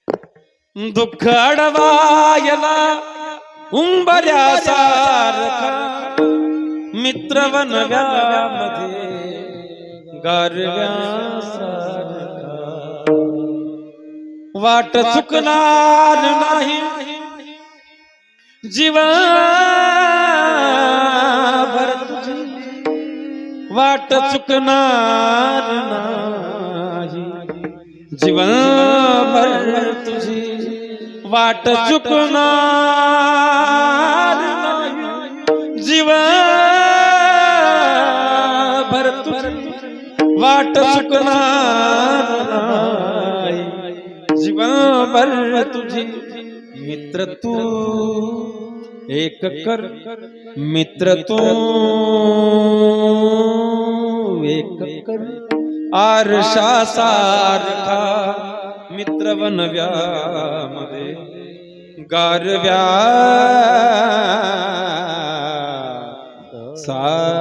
दुःख अडवायला उंबऱ्यासारखा मित्र वनव्यामध्ये गारव्यासारखा वाट चुकणार नाही जीवनभर तुझी वाट चुकणार नाही जीवनभर तुझी वाट चुकणार नाही जीवनभर तुझी वाट चुकणार नाही जीवनभर तुझी मित्र तू एक कर मित्र तू एक कर आरशा सारखा मित्र वनव्यामध्ये गारव्या सारखा